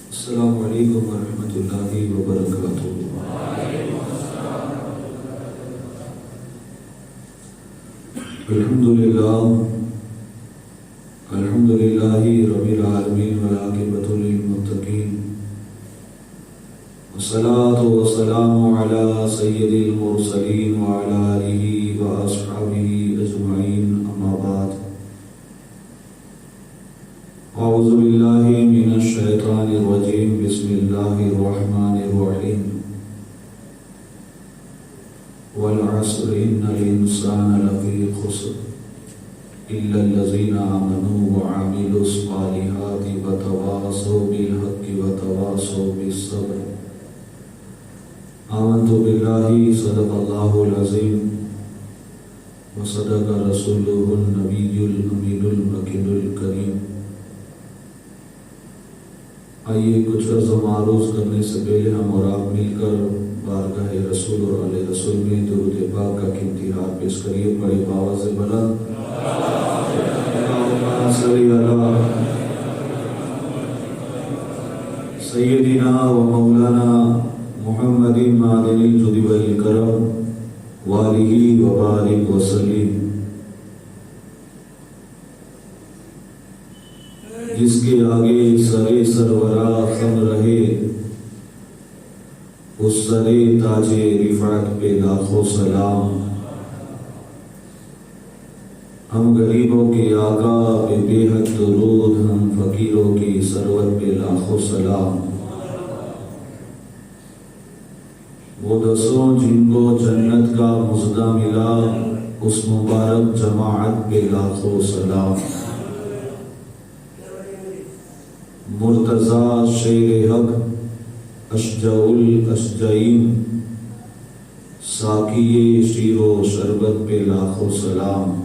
السلام علیکم ورحمۃ اللہ وبرکاتہ۔ الحمد للہ رب العالمین والعاقبۃ للمتقین، والصلاۃ والسلام علی سید المرسلین وعلی آلہ واصحابہ اجمعین، اما بعد، اعوذ باللہ من الشیطان الرجیم، بسم اللہ الرحمن الرحیم، والعصر ان الانسان لفی خسر الا الذین آمنوا وعملوا الصالحات وتواصوا بالحق وتواصوا بالصبر۔ آمنت باللہ، صدق اللہ العظیم، وصدق رسولہ النبی الامین المکین الکریم۔ آئیے کچھ عرض و معروض کرنے سے پہلے ہم اور آپ مل کر بارگاہ رسول اور علیہ رسول میں درود پاک کا قیمتی ہار پیش کریے، بڑی آواز بلند، اللہم صلی علی سیدنا و مولانا محمد معدن الجود والکرم وآلہ وبارک وسلم۔ جس کے آگے سرے سرورا خم رہے، اس سرے تاج رفعت پہ لاکھوں سلام۔ ہم غریبوں کے آقا پہ بے حد درود، ہم فقیروں کی سرور پہ لاکھوں سلام۔ وہ دسوں جن کو جنت کا مژدہ ملا، اس مبارک جماعت پہ لاکھوں سلام۔ مرتضی شیر حق اشجع الاشجعین، ساقی شیر و شربت پہ لاکھوں سلام۔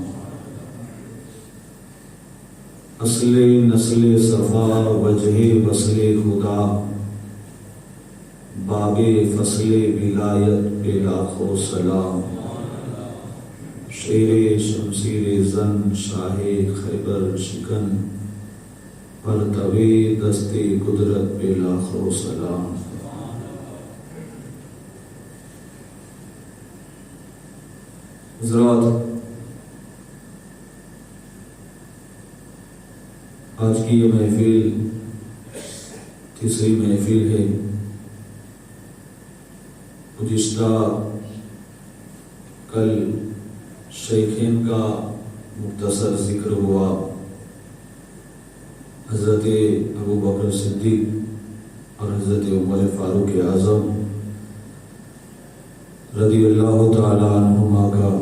اصل نسل صفا وجہ وصل خدا، باب فصل ولایت پہ لاکھوں سلام۔ شیر شمشیر زن شاہ خیبر شکن، پرتوے دست قدرت پہ لاکھوں سلام۔ حضرات، آج کی یہ محفل تیسری محفل ہے۔ گزشتہ کل شیخین کا مختصر ذکر ہوا، حضرت ابو بکر صدیق اور حضرت عمر فاروق اعظم رضی اللہ تعالی عنہما کا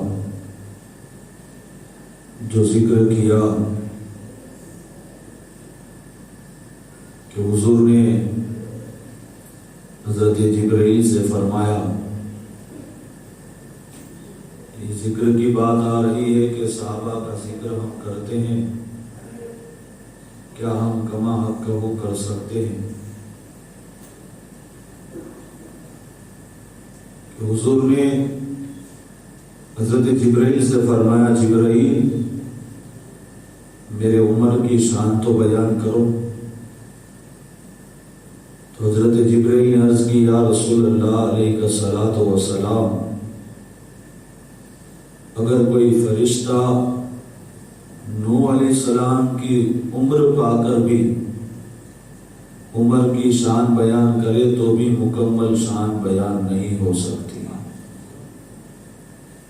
جو ذکر کیا کہ حضور نے حضرت جبرائیل سے فرمایا، یہ ذکر کی بات آ رہی ہے کہ صحابہ کا ذکر ہم کرتے ہیں، کیا ہم کما حق وہ کر سکتے ہیں؟ کہ حضور نے حضرت جبرائیل سے فرمایا، جبرائیل میرے عمر کی شان تو بیان کرو۔ تو حضرت جبرائیل نے عرض کی، یا رسول اللہ علیہ الصلوۃ والسلام، اگر کوئی فرشتہ نوح علیہ السلام کی عمر پا کر بھی عمر کی شان بیان کرے تو بھی مکمل شان بیان نہیں ہو سکتی۔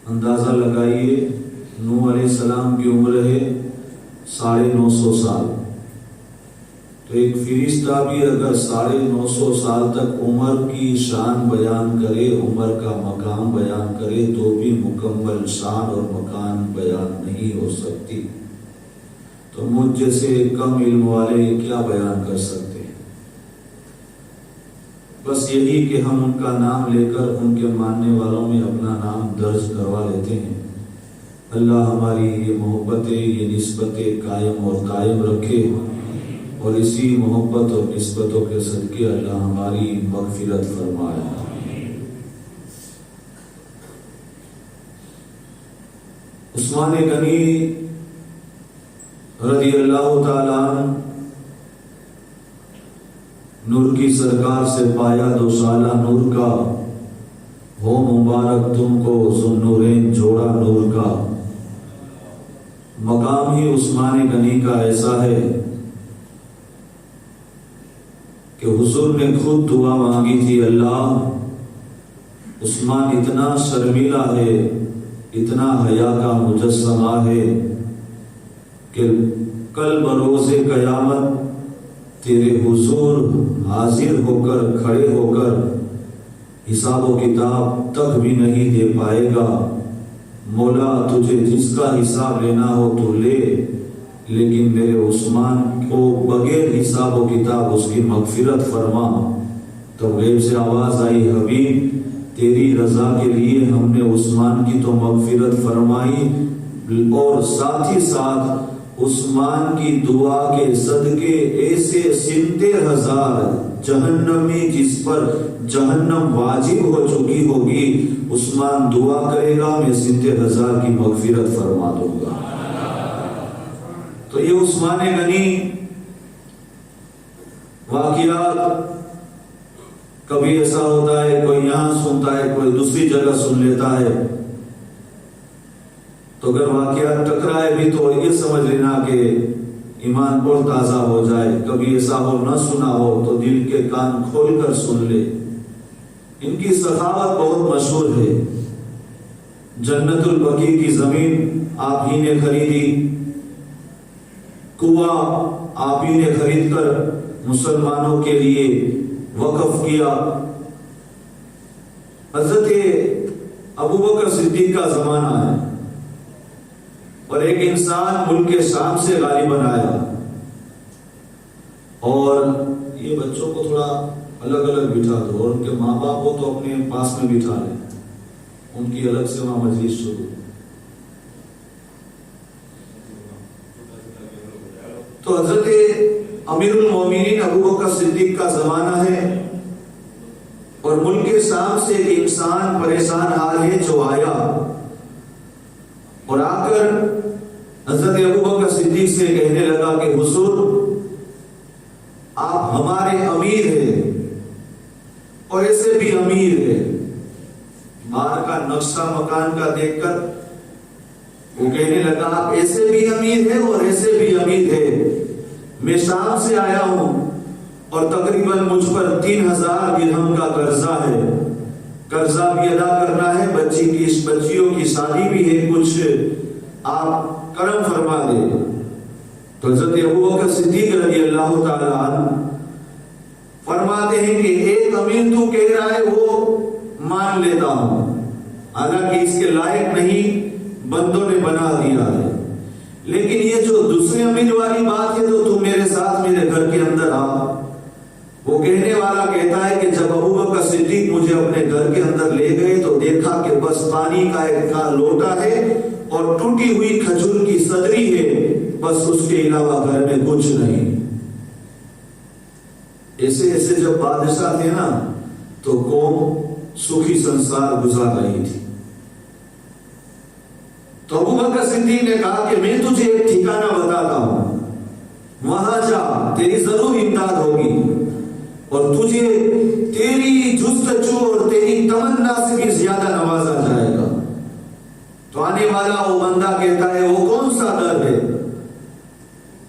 اندازہ لگائیے، نوح علیہ السلام کی عمر ہے 950 سال، تو ایک فرشتہ بھی اگر 950 سال تک عمر کی شان بیان کرے، عمر کا مقام بیان کرے، تو بھی مکمل شان اور مقام بیان نہیں ہو سکتی۔ تو مجھ جیسے کم علم والے کیا بیان کر سکتے ہیں؟ بس یہی کہ ہم ان کا نام لے کر ان کے ماننے والوں میں اپنا نام درج کروا لیتے ہیں۔ اللہ ہماری یہ محبتیں، یہ نسبتیں قائم اور دائم رکھے، اور اسی محبت اور نسبتوں کے صدقے اللہ ہماری مغفرت فرمائے۔ عثمان غنی رضی اللہ تعالیٰ عنہ نور کی سرکار سے پایا 2 سالہ نور کا، ہو مبارک تم کو ذوالنورین جوڑا نور کا۔ مقام ہی عثمان غنی کا ایسا ہے کہ حضور نے خود دعا مانگی تھی، اللہ عثمان اتنا شرمیلا ہے، اتنا حیا کا مجسمہ ہے کہ کل بروز قیامت تیرے حضور حاضر ہو کر، کھڑے ہو کر حساب و کتاب تک بھی نہیں دے پائے گا۔ مولا تجھے جس کا حساب لینا ہو تو لے، لیکن میرے عثمان کو بغیر حساب و کتاب اس کی مغفرت فرما۔ تو غیب سے آواز آئی، حبیب تیری رضا کے لیے ہم نے عثمان کی تو مغفرت فرمائی، اور ساتھ ہی ساتھ عثمان کی دعا کے صدقے ایسے 70,000 جہنمی جس پر جہنم واجب ہو چکی ہوگی، عثمان دعا کرے گا میں 70,000 کی مغفرت فرما دوں گا۔ تو یہ عثمان غنی واقعات کبھی ایسا ہوتا ہے، کوئی یہاں سنتا ہے، کوئی دوسری جگہ سن لیتا ہے، تو اگر واقعات ٹکرائے بھی تو یہ سمجھ لینا کہ ایمان پر تازہ ہو جائے۔ کبھی ایسا ہو نہ سنا ہو تو دل کے کان کھول کر سن لے۔ ان کی سخاوت بہت مشہور ہے۔ جنت البقیع کی زمین آپ ہی نے خریدی، کنواں آپ ہی نے خرید کر مسلمانوں کے لیے وقف کیا۔ حضرت ابوبکر صدیق کا زمانہ ہے، اور ایک انسان ملک شام سے غالباً آیا، اور یہ بچوں کو تھوڑا الگ الگ بٹھا دو، اور ان کے ماں باپ کو تو اپنے پاس میں بٹھا لیں، ان کی الگ سے وہاں مجلس شروع۔ تو حضرت امیر المومنین ابوبکر صدیق کا زمانہ ہے، اور ملک شام سے ایک انسان پریشان حال ہے جو آیا، اور آ کر حضرت ابوبکر صدیق سے کہنے لگا کہ حضور آپ ہمارے امیر ہیں، اور ایسے بھی امیر ہیں۔ باہر کا نقشہ مکان کا دیکھ کر وہ کہنے لگا آپ ایسے بھی امیر ہیں اور ایسے بھی امیر ہیں۔ میں شام سے آیا ہوں، اور تقریباً مجھ پر 3,000 درہم کا قرضہ ہے، قرضہ بھی ادا کرنا ہے، بچیوں کی شادی بھی ہے، کچھ آپ کرم فرما دے۔ تو حضرت ابوبکر صدیق رضی اللہ تعالیٰ عنہ فرماتے ہیں کہ ایک امیر تو کہہ رہا ہے وہ مان لیتا ہوں، حالانکہ اس کے لائق نہیں، بندوں نے بنا دیا ہے، لیکن یہ جو دوسرے امیر والی بات ہے تو تم میرے ساتھ میرے گھر کے اندر آ۔ وہ کہنے والا کہتا ہے کہ جب ابوبکر صدیق مجھے اپنے گھر کے اندر لے گئے تو دیکھا کہ بس پانی کا ایک لوٹا ہے اور ٹوٹی ہوئی کھجور کی صدری ہے، بس اس کے علاوہ گھر میں کچھ نہیں۔ ایسے ایسے جب بادشاہ تھے نا تو قوم سکھی سنسار گزار رہی تھی۔ تو ابوبکر صدیق نے کہا کہ میں تجھے ایک ٹھکانہ بتاتا ہوں، وہاں جا، تیری ضرور امداد ہوگی، اور تجھے تیری جستجو اور تیری تمنا سے بھی زیادہ نوازا جائے گا۔ تو آنے آنے والا وہ بندہ کہتا ہے وہ کون سا در ہے؟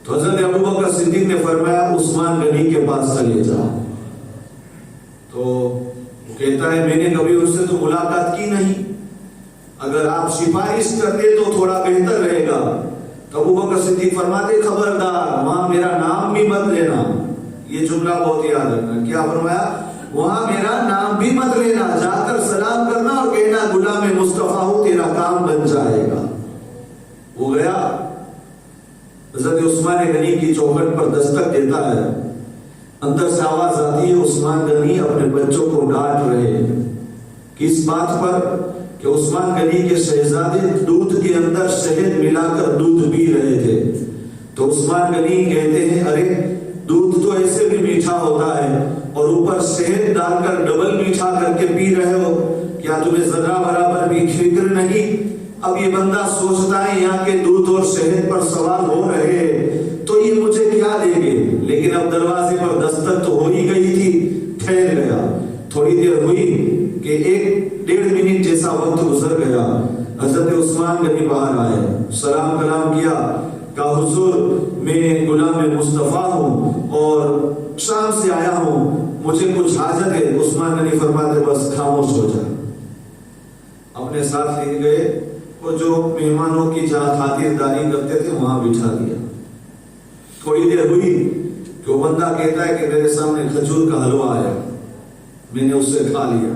تو حضرت ابو بکر صدیق نے فرمایا عثمان غنی کے پاس چلے جا. تو وہ کہتا ہے میں نے کبھی اس سے تو ملاقات کی نہیں، اگر آپ سفارش کرتے تو تھوڑا بہتر رہے گا. تو ابو بکر صدیق فرماتے خبردار وہاں میرا نام بھی مت لینا. یہ جملہ بہت یاد رکھنا. کیا فرمایا؟ وہاں میرا نام بھی مت لینا، جا کر سلام کرنا اور کہنا غلام مصطفیٰ ہوں، تیرا کام بن جائے گا. وہ گیا، حضرت عثمان غنی کی چوکھٹ پر دستک دیتا ہے. اندر سے آواز آتی ہے عثمان غنی اپنے بچوں کو ڈانٹ رہے ہیں. کس بات پر؟ کہ عثمان غنی کے شہزادے دودھ کے اندر شہد ملا کر دودھ پی رہے تھے. تو عثمان غنی کہتے ہیں ارے دودھ تو ایسے بھی میٹھا ہوتا ہے اور اوپر شہد ڈال کر ڈبل میٹھا کر کے پی رہے ہو، کیا تمہیں ذرا برابر بھی فکر نہیں؟ اب یہ بندہ سوچتا ہے یہاں کے دودھ اور شہد پر سوال ہو رہے ہیں تو یہ مجھے کیا دیں گے. لیکن اب دروازے پر دستک تو ہو ہی گئی تھی. ٹھہر گیا. تھوڑی دیر ہوئی کہ 1-1.5 منٹ جیسا وقت گزر گیا. حضرت عثمان غنی باہر آئے، سلام کلام کیا، کہا حضور میں غلام مصطفیٰ ہوں اور شام سے آیا ہوں، مجھے کچھ حاجت ہے. عثمان غنی فرماتے بس خاموش ہو جا. اپنے ساتھ لے گئے، وہ جو مہمانوں کی جہاں خاطرداری کرتے تھے وہاں بٹھا دیا. تھوڑی دیر ہوئی کہ وہ بندہ کہتا ہے کہ میرے سامنے کھجور کا حلوہ آیا، میں نے اسے کھا لیا.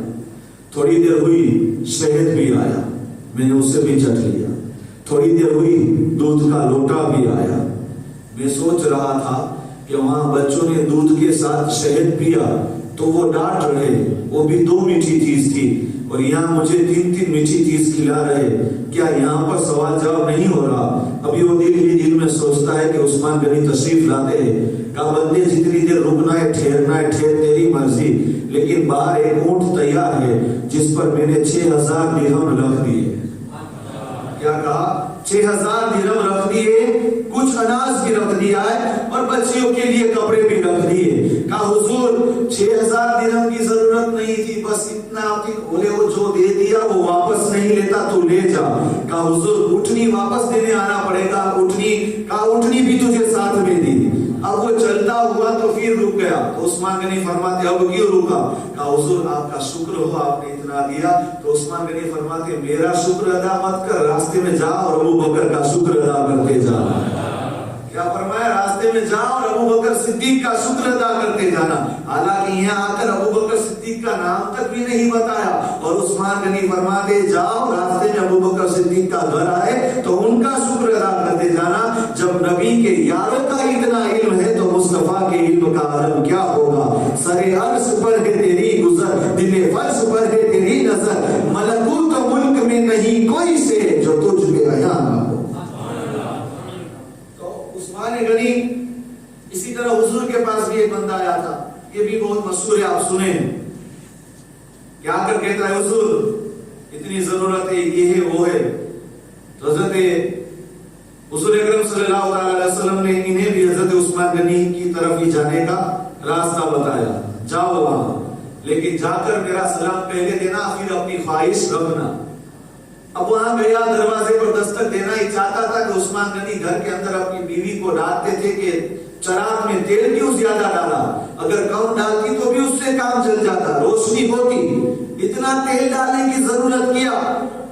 تھوڑی دیر ہوئی شہد بھی آیا، میں نے اسے بھی چٹ لیا. تھوڑی دیر ہوئی دودھ کا لوٹا بھی آیا. میں سوچ رہا تھا کہ وہاں بچوں نے دودھ کے ساتھ شہد پیا تو وہ ڈانٹ رہے، وہ بھی 2 میٹھی چیز تھی، اور یہاں مجھے 3 میٹھی چیز کھلا رہے، کیا یہاں پر سوال جواب نہیں ہو رہا؟ ابھی وہ دل میں سوچتا ہے کہ عثمان غنی تشریف لاتے ہیں. کہا بندے جتنی دیر رکنا ہے ٹھہرنا ہے ٹھہر، تیری مرضی، لیکن باہر ایک اونٹ تیار ہے جس پر میں نے 6000 درہم رکھ دیے. کیا کہا؟ 6000 درہم رکھ دیے، کچھ اناج بھی رکھ دیا ہے اور بچیوں کے لیے کپڑے بھی رکھ دیے. کہا حضور 6000 درہم کی ضرورت نہیں تھی، بس اتنا آپ کی. بولے وہ جو دے دیا وہ واپس نہیں لیتا، تو لے جا. کہا حضور اٹھنی واپس دینے آنا پڑے گا. اٹھنی، کہا اٹھنی بھی تجھے ساتھ میں دی. اب وہ چلتا ہوا تو پھر رک گیا. تو عثمان غنی فرماتے اب کیوں رکا؟ کہا حضور آپ کا شکر ہو آپ نے اتنا دیا. تو عثمان غنی فرماتے میرا شکر ادا مت کر، راستے میں جا اور ابو بکر کا شکر ادا کرتے جا. کیا فرمایا؟ راستے میں جا اور ابو بکر صدیق کا شکر ادا کرتے جانا. حالانکہ یہاں آ کر ابو بکر صدیق کا نام تک بھی نہیں بتایا. اور عثمان غنی فرماتے جاؤ راستے میں ابو بکر صدیق کا گھر آئے تو ان کا شکر ادا کرتے جانا. جب نبی کے یاروں کا اتنا علم ہے تو مصطفیٰ کے علم کا عالم کیا ہوگا. سرے عرش پر ہے تیری گزر، دل فرش پر ہے تیری نظر، ملکوت و ملک میں نہیں کوئی سے جو تجھ پہ عیاں نہ ہو. عثمان غنی اسی طرح حضور کے پاس بھی ایک بندہ آیا تھا، یہ بھی بہت مشہور ہے، آپ سنیں. کیا کر کہتا ہے حضور اتنی ضرورت ہے، یہ ہے وہ ہے. تو حضرت حضور اکرم صلی اللہ علیہ وسلم نے انہیں بھی حضرت عثمان غنی کی طرف ہی جانے کا راستہ بتایا. جاؤ وہاں، لیکن جا کر میرا سلام پہلے دینا، پھر اپنی خواہش رکھنا. اب وہاں گیا، دروازے پر دستک دینا ہی چاہتا تھا کہ عثمان غنی گھر کے اندر اپنی بیوی کو ڈانٹتے تھے کہ چراغ میں تیل کیوں زیادہ ڈالا، اگر کم ڈالتی تو بھی اس سے کام چل جاتا، روشنی ہوتی، اتنا تیل ڈالنے کی ضرورت کیا.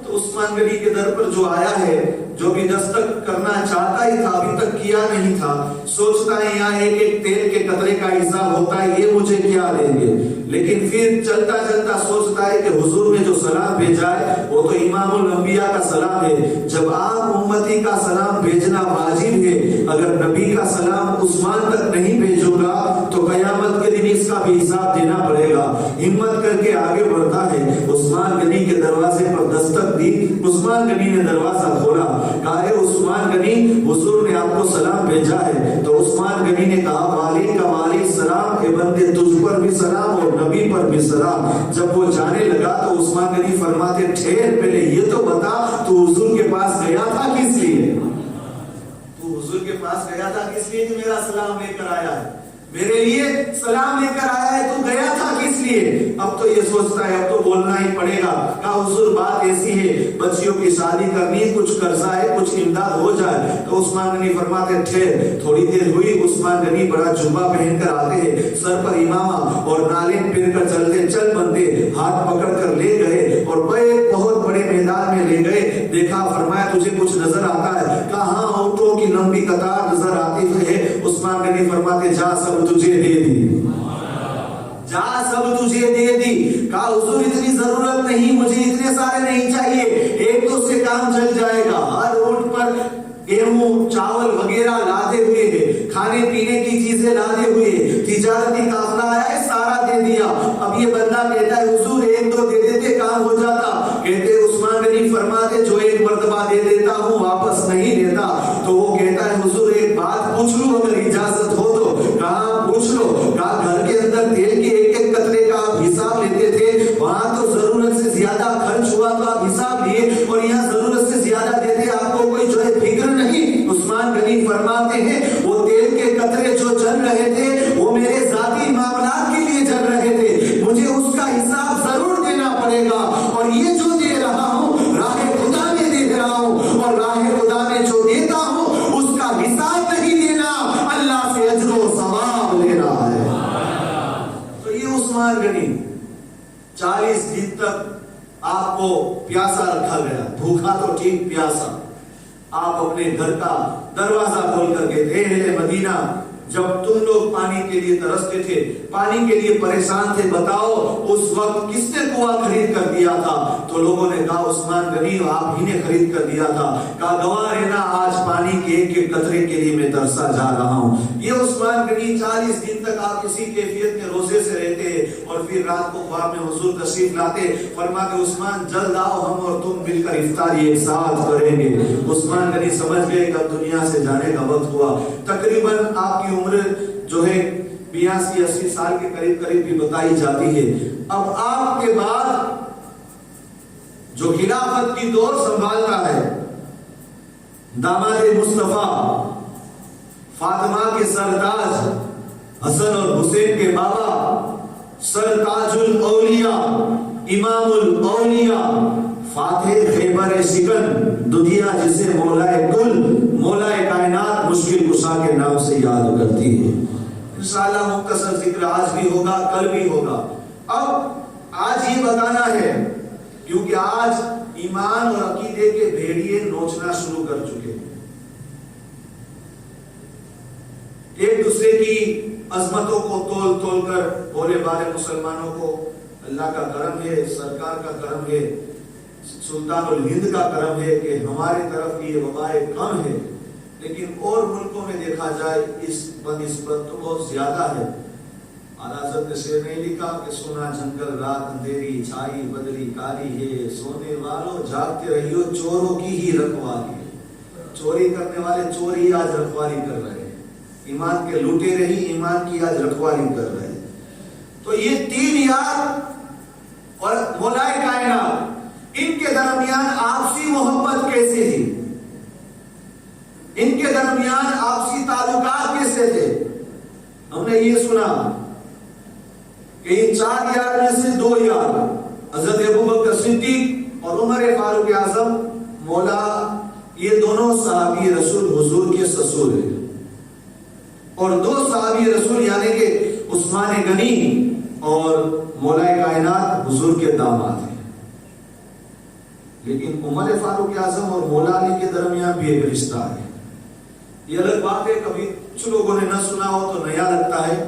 تو عثمان غنی کے در پر جو آیا ہے، جو بھی دستک کرنا چاہتا ہی تھا، ابھی تک کیا نہیں تھا، سوچتا ہے یہاں ایک ایک تیل کے قطرے کا حساب ہوتا ہے، یہ مجھے کیا دیں گے. لیکن پھر چلتا چلتا سوچتا ہے کہ حضور نے جو سلام بھیجا ہے وہ تو امام الانبیاء کا سلام ہے. جب عام امتی کا سلام بھیجنا واجب ہے، اگر نبی کا سلام عثمان تک نہیں بھیجوں گا تو قیامت کے دن اس کا بھی حساب دینا پڑے گا. ہمت کر کے آگے بڑھتا ہے. عثمان غنی کے دروازے پر دستک دی. عثمان غنی نے دروازہ کھولا. کہا ہے عثمان غنی حضور نے آپ کو سلام بھیجا ہے. تو عثمان غنی نے کہا والد کا والد سلام، اے بندے تجھ پر بھی سلام اور نبی پر بھی سلام. جب وہ جانے لگا تو عثمان غنی فرماتے ٹھہر، پہلے یہ تو بتا تو حضور کے پاس گیا تھا کس لیے؟ تو حضور کے پاس گیا تھا کس لیے کہ میرا سلام لے کر آیا ہے، میرے لیے سلام لے کر آیا ہے، تو گیا تھا کس لیے؟ اب تو یہ سوچتا ہے اب تو بولنا ہی پڑے گا. کہا حضور بات ایسی ہے بچیوں کی شادی کرنی, کچھ قرضہ ہے, کچھ امداد ہو جائے. تو عثمان غنی فرماتے ٹھہر. تھوڑی دیر ہوئی, عثمان غنی بڑا جبہ پہن کر آتے ہیں, سر پر امامہ اور نالین پہن کر چلتے, چل بندے ہاتھ پکڑ کر لے گئے اور بہت بڑے میدان میں لے گئے. دیکھا, فرمایا تجھے کچھ نظر آتا ہے؟ کہا ہاں, اونٹوں کی لمبی قطار نظر آتی ہے. عثمان غنی فرماتے جا سب تجھے دے دی, جا سب تجھے دے دی. کہا حضور اتنی ضرورت نہیں, مجھے اتنے سارے نہیں چاہیے, ایک دو سے کام چل جائے گا. ہر اونٹ پر گیہوں چاول وغیرہ لادے ہوئے ہیں, کھانے پینے کی چیزیں لادے ہوئے, تجارتی قافلہ آیا ہے, سارا دے دیا. اب یہ بندہ کہتا ہے حضور ایک دو دے دیتے کام ہو جاتا. کہتے عثمان غنی فرماتے جو ایک مرتبہ دے دیتا ہوں واپس نہیں لیتا. تو وہ کہتا ہے حضور ایک بات پوچھ لوں اگر اجازت ہو تو. کہا پوچھ لو. کہا گھر کے اندر تیل کے ایک ایک قطرے کا آپ حساب لیتے تھے, وہاں تو ضرورت سے زیادہ خرچ ہوا تو آپ حساب لیے, اور یہاں ضرورت سے زیادہ دیتے, آپ کو کوئی جو ہے فکر نہیں. عثمان غنی فرماتے ہیں وہ تیل کے قطرے جو چل رہے تھے وہ میرے ذاتی معاملات کے لیے چل رہے تھے, مجھے اس کا حساب ضرور دینا پڑے گا. اور یہ جو دے رہا ہوں راہ خدا میں دے رہا ہوں, اور راہ خدا میں جو دیتا ہوں اس کا حساب نہیں دینا, اللہ سے اجر و ثواب لینا ہے. تو یہ عثمان غنی 40 دن تک آپ کو پیاسا رکھا گیا, بھوکا تو ٹھیک, پیاسا. آپ اپنے گھر کا دروازہ کھول کر کے تھے, اہل مدینہ جب تم لوگ پانی کے لیے ترستے تھے, پانی کے لیے پریشان تھے, بتاؤ اس وقت کس نے کنواں خرید کر دیا تھا؟ تو لوگوں نے کہا عثمان غنی آپ ہی نے خرید کر دیا تھا. کہا گواہ رہنا آج پانی کے ایک ایک قطرے کے لیے میں ترسا جا رہا ہوں. یہ عثمان غنی 40 دن تک آپ اسی کیفیت کے روزے سے رہتے ہیں, اور پھر رات کو خواب میں حضور تشریف لاتے, فرماتے عثمان جلد آؤ, ہم اور تم مل کر افطاری ایک ساتھ کریں گے. عثمان غنی سمجھ گئے کہ اب دنیا سے جانے کا وقت ہوا. تقریباً آپ کی عمر جو ہے 82-80 سال کے قریب بھی بتائی جاتی ہے. اب آپ کے بعد جو خلافت کی دور سنبھالتا ہے داماد مصطفیٰ, فاطمہ کے سرتاج, حسن اور حسین کے بابا, سرتاج الاولیاء, امام الاولیاء, فاتح خیبر شکن, دنیا جسے مولائے کل, مولائے کائنات, مشکل کشا کے نام سے یاد کرتی ہے. انشاءاللہ مختصر ذکر آج بھی ہوگا, کل بھی ہوگا. اب آج یہ بتانا ہے کیونکہ آج ایمان اور عقیدے کے بھیڑیے نوچنا شروع کر چکے ہیں. ایک دوسرے کی عظمتوں کو تول تول کر بولے بالے مسلمانوں کو اللہ کا کرم ہے, سرکار کا کرم ہے, سلطان الہند کا کرم ہے کہ ہماری طرف یہ وبائیں کم ہے, لیکن اور ملکوں میں دیکھا جائے اس بنسبت تو بہت زیادہ ہے. اعلیٰ حضرت نے شعر نہیں لکھا کہ سونا جنگل رات اندھیری چھائی بدلی کالی ہے, سونے والوں جاگتے رہیو چوروں کی ہی رکھوالی ہے. چوری کرنے والے چور ہی آج رکھوالی کر رہے ہیں, ایمان کے لوٹے رہی ایمان کی آج رکھوالی کر رہے ہیں. تو یہ 3 یار اور مولائے کائنات, ان کے درمیان آپسی محبت کیسے تھی, ان کے درمیان آپسی تعلقات کیسے تھے؟ ہم نے یہ سنا کہ ان 4 یار میں سے 2 یار حضرت ابوبکر صدیق اور عمر فاروق اعظم مولا, یہ دونوں صحابی رسول حضور کے سسر ہیں, اور 2 صحابی رسول یعنی کہ عثمان غنی اور مولا کائنات حضور کے داماد ہیں. لیکن عمر فاروق اعظم اور مولا علی کے درمیان بھی ایک رشتہ ہے. یہ الگ بات ہے, کبھی کچھ لوگوں نے نہ سنا ہو تو نیا لگتا ہے.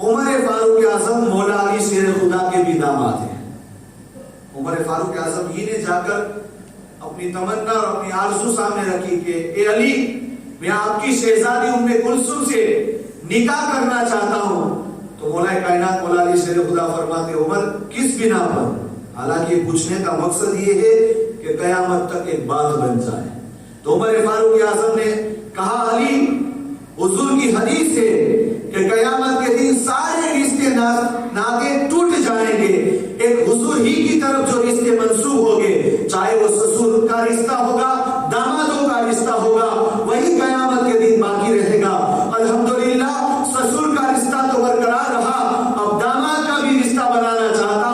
عمر فاروق اعظم مولا علی شیر خدا کے بھی داماد ہیں. عمر فاروق اعظم ہی نے جا کر اپنی تمنا اور اپنی آرزو سامنے رکھی کہ اے علی, میں آپ کی شہزادی ام کلثوم سے نکاح کرنا چاہتا ہوں. تو مولا کائنات مولا علی شیر خدا فرماتے عمر کس بنا پر؟ حالانکہ پوچھنے کا مقصد یہ ہے کہ قیامت تک ایک بات بن جائے. تو عمر فاروق اعظم نے کہا علی, حضور کی حدیث ہے کہ قیامت کے دن سارے رشتے ناطے ٹوٹ جائیں گے, ایک حضور ہی کی طرف جو رشتے منسوب ہوں گے, چاہے وہ سسر کا رشتہ ہوگا, دامادوں کا رشتہ ہوگا, وہی قیامت کے دن باقی رہے گا. الحمدللہ سسر کا رشتہ تو برقرار رہا, اب داماد کا بھی رشتہ بنانا چاہتا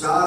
4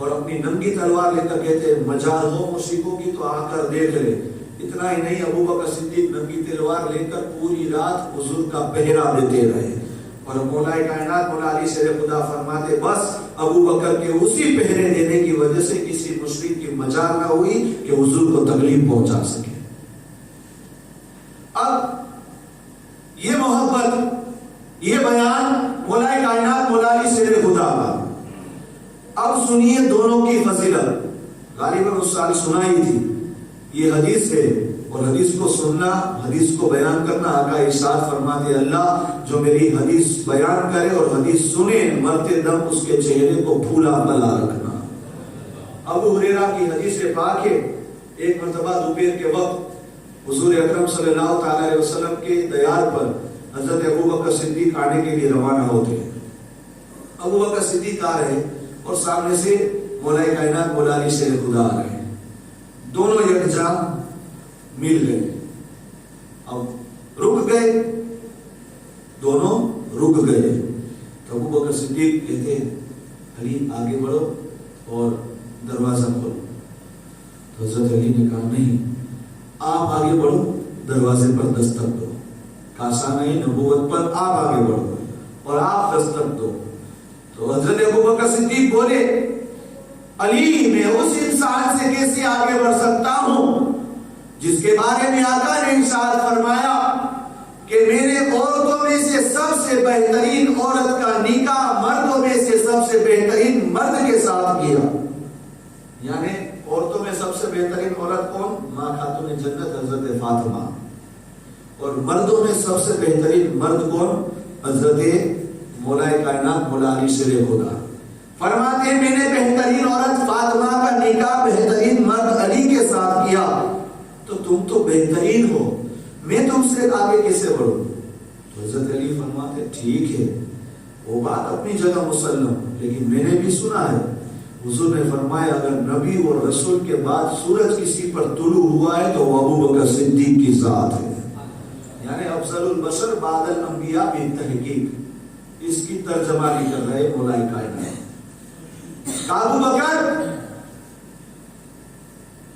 اور اپنی ننگی تلوار لے کر کہتے ہیں مجال ہو مشرکوں کی تو آ کر دیکھ لے. اتنا ہی نہیں، ابو بکر صدیق ننگی تلوار لے کر پوری رات حضور کا پہرا دیتے رہے. اور مولا کائنات مولا علی شیر خدا فرماتے بس ابو بکر کے اسی پہرے دینے کی وجہ سے کسی مشرک کی مجال نہ ہوئی کہ حضور کو تکلیف پہنچا سکے. اب یہ محبت، یہ بیان مولا کائنات مولا علی شیر خدا کا. اب سنیے دونوں کی فضیلت. غالباً اس سال سنائی تھی یہ حدیث ہے، اور حدیث کو سننا، حدیث کو بیان کرنا. آقا ارشاد فرماتے اللہ جو میری حدیث بیان کرے اور حدیث سنے مرتے دم اس کے چہرے کو پھولا بلا رکھنا. ابو ہریرہ کی حدیث پاک ہے، ایک مرتبہ دوپہر کے وقت حضور اکرم صلی اللہ تعالی علیہ وسلم کے دیار پر حضرت ابو بکر صدیق آنے کے لیے روانہ ہوتے ہیں. ابو بکر صدیق آ رہے اور سامنے سے مولا کائنات مولا علی شیر خدا آ رہے. دونوں یکجا مل گئے. اب رک گئے، دونوں رک گئے. تو ابو بکر صدیق کہتے ہیں علی آگے بڑھو اور دروازہ کھولو. تو حضرت علی نے کہا نہیں، آپ آگے بڑھو، دروازے پر دستک دو. کاسا نہیں، نبوت پر آپ آگے بڑھو اور آپ دستک دو. تو حضرت ابو بکر صدیق بولے علی میں اس انسان سے کیسے آگے بڑھ سکتا ہوں جس کے بارے میں آقا نے ارشاد فرمایا کہ میرے عورتوں میں سے سب سے بہترین عورت کا نکاح مردوں میں سے سب سے بہترین مرد کے ساتھ کیا. یعنی عورتوں میں سب سے بہترین عورت کون؟ ماں خاتون جنت حضرت فاطمہ. اور مردوں میں سب سے بہترین مرد کون؟ حضرت مولا کائنات مولا علی شیر خدا. فرماتے ہیں میں نے بہترین عورت فاطمہ کا نکاح بہترین مرد علی کے ساتھ کیا. تو تم تو بہترین ہو، میں تم سے آگے کیسے بڑھوں؟ تو حضرت علی فرماتے ٹھیک ہے، وہ بات اپنی جگہ مسلم، لیکن میں نے بھی سنا ہے حضور نے فرمایا اگر نبی اور رسول کے بعد سورج کسی پر طلوع ہوا ہے تو وہ ابو بکر صدیق کی ذات ہے. یعنی افضل البشر بعد الانبیاء بالتحقیق. اس کی ترجمانی کر رہے مولا کائنات. ابو بکر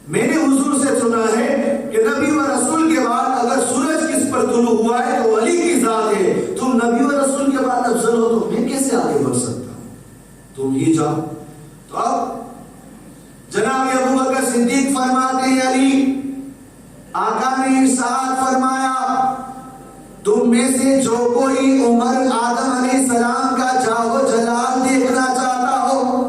میں نے حضور سے سنا ہے کہ نبی و رسول کے بعد اگر سورج کس پر طلوع ہوا ہے تو علی کی ذات ہے. تم نبی و رسول کے بعد افضل ہو تو میں کیسے آگے بڑھ سکتا ہوں؟ تم ہی جاؤ. تو اب جناب ابو بکر صدیق فرماتے ہیں علی آقا نے ارشاد فرمایا تم میں سے جو کوئی عمر آدم علیہ السلام کا جاہو جلال دیکھنا چاہتا ہو،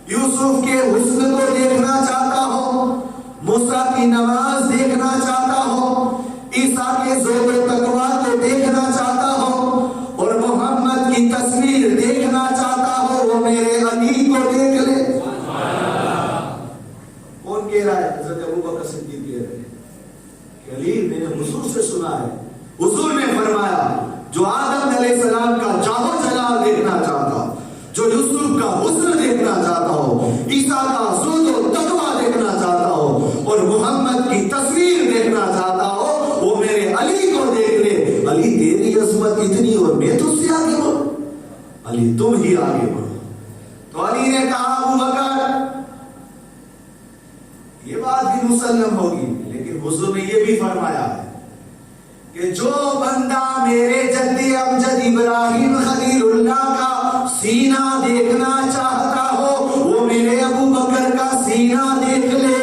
یوسف کے حسن کو دیکھنا چاہتا ہو، موسیٰ کی نماز دیکھنا چاہتا ہو، عیسیٰ کے ذوق و تقویٰ کو دیکھنا چاہتا ہو اور محمد کی تصویر دیکھنا چاہتا ہو، وہ میرے علی کو دیکھ لے. کون کہہ رہا ہے؟ حضرت ابو بکر صدیق کہہ رہے ہیں کہ علی میں نے حضور سے سنا ہے، حضور نے فرمایا جو آدم علیہ السلام کا جاہو جلال دیکھنا چاہتا، جو یوسف کا حسن دیکھنا چاہتا ہو، عیسیٰ کا ذوق و تقویٰ دیکھنا چاہتا ہو اور محمد کی تصویر دیکھنا چاہتا ہو، وہ میرے علی کو دیکھ لے. علی تیری عظمت اتنی اور میں تجھ سے آگے بڑھوں؟ علی تم ہی آگے بڑھو. تو علی نے کہا ابو بکر یہ بات بھی مسلم ہوگی، لیکن حضور نے یہ بھی فرمایا ہے کہ جو بندہ میرے جد امجد ابراہیم خلیل اللہ کا سینہ دیکھنا چاہتا ہو وہ میرے ابو بکر کا سینہ دیکھ لے.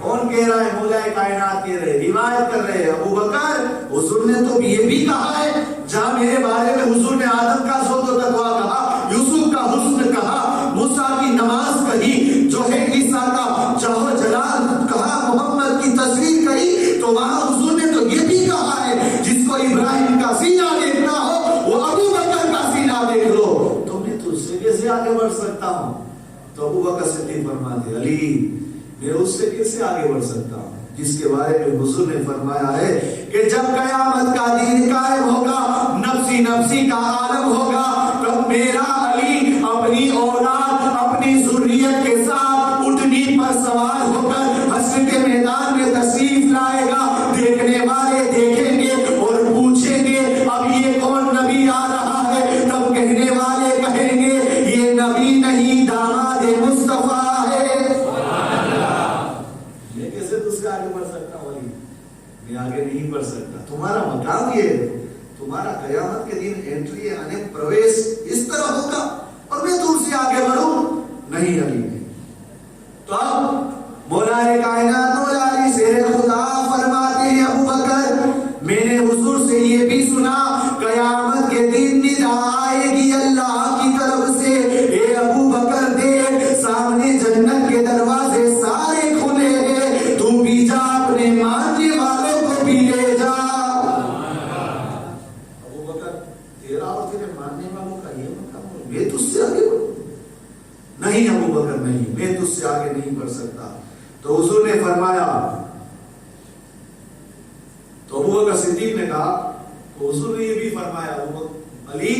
کون کہہ رہا ہے؟ مولا کائنات کہہ رہے، روایت کر رہے ہیں ابو بکر. حضور نے تو یہ بھی کہا ہے جہاں میرے بارے میں حضور نے آدم کا ذوق و تقویٰ کہا، یوسف کا حسن کہا، موسیٰ کی نماز کہی، جو ہے عیسیٰ کا جاہو جلال کہا، محمد کی تصویر کہی، تو وہاں حضور نے تو یہ بھی کہا ہے جس کو ابراہیم کا سینہ دیکھنا ہو وہ ابو بکر کا سینہ دیکھ لو. تو میں تجھ سے کیسے آگے بڑھ سکتا ہوں؟ تو ابو بکر صدیق فرماتے علی میں اس سے کیسے آگے بڑھ سکتا ہوں جس کے بارے میں حضور نے فرمایا ہے کہ جب قیامت کا دن قائم ہوگا، نفسی نفسی کا عالم ہوگا، تب میرا علی اپنی اولاد اپنی ذریت کے ساتھ اٹھنی پر سوار ہو کر حشر کے میدان میں تشریف لائے گا. دیکھنے والے دیکھیں گے اور پوچھیں گے اب یہ کون نبی آ رہا ہے؟ تب کہنے والے کہیں گے یہ نبی نہیں، اولاد مصطفیٰ ہے. میں کیسے تجھ سے آگے بڑھ سکتا ہوں ولی؟ میں آگے نہیں بڑھ سکتا. تمہارا مقام یہ ہے, تمہارا قیامت کے دن انٹری یعنی پرویش اس طرح ہوگا, اور میں تم سے آگے بڑھوں نہیں علی. تو اب مولا کائنات مولا علی شیر خدا فرماتے ہیں ابو بکر میں نے حضور سے یہ بھی سنا قیامت کے دن ندا آئے گی اللہ کی طرف سے, اے ابو بکر دیکھ سامنے جنت کے دروازے سارے کھلے ہیں, تو بھی جا اپنے ماننے والوں کو بھی لے جا. ابو بکر تیرا اور تیرے ماننے والوں کا یہ مقام ہے, میں تجھ سے آگے بڑھوں نہیں ابو بکر نہیں, میں تجھ سے آگے نہیں بڑھ سکتا. تو حضور نے فرمایا, تو ابو بکر صدیق نے کہا تو حضور نے یہ بھی فرمایا علی,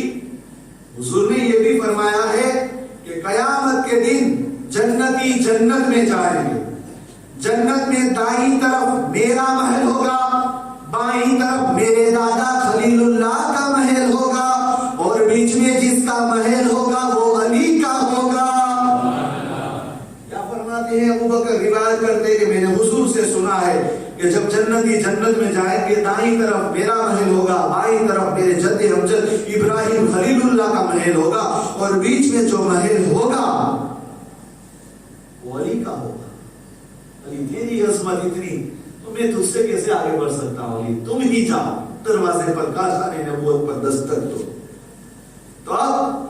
حضور نے یہ بھی فرمایا ہے کہ قیامت کے دن جنتی جنت میں جائیں گے, جنت میں دائیں طرف میرا محل ہوگا, بائیں طرف میرے دادا خلیل اللہ کا محل ہوگا, اور بیچ میں جس کا محل ہوگا وہ علی کا ہوگا. کیا فرماتے ہیں ابو بکر روایت کرتے کہ میں نے حضور سے سنا ہے کہ جب جنتی جنت میں جائیں گے دائیں طرف میرا محل ہوگا, بائیں طرف میرے جد امجد ابراہیم خلیل اللہ کا محل ہوگا, اور بیچ میں جو محل ہوگا وہ علی کا ہوگا. علی تیری عظمت اتنی, تو میں تجھ سے کیسے آگے بڑھ سکتا ہوں علی, تم ہی جاؤ دروازے پر کاشان نبوت پر دستک دو. تو اب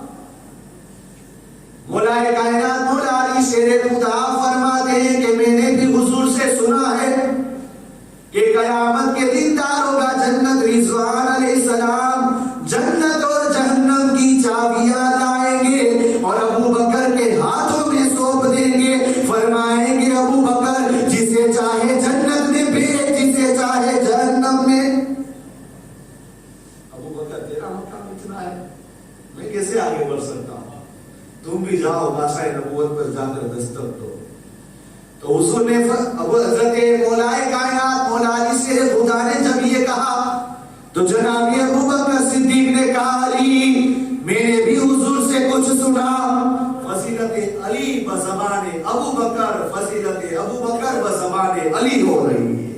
مولا کائنات مولا علی شیر خدا فرماتے ہیں کہ میں نے بھی حضور سے سنا ہے کہ قیامت کے دن دار ہوگا جنت, رضوان علیہ السلام جنت اور جہنم کی چابیاں لائیں گے اور ابو بکر کے ہاتھوں میں سونپ دیں گے, فرمائیں گے ابو بکر جسے چاہے جنت میں بھیج, جسے چاہے جہنم میں. ابو بکر تیرا مقام اتنا ہے, میں کیسے آگے بڑھ سکتا ہوں, تم بھی جاؤ بادشاہ نبوت پر جا کر دستک دو. تو حضور نے ابو حضرت مولا کائنات مولا علی سے خدا نے جب یہ کہا تو جناب ابو بکر صدیق نے کہا علی میں نے بھی حضور سے کچھ سنا, فضیلت علی بزبان ابو بکر, فضیلت ابو بکر بزبان علی ہو رہی ہے,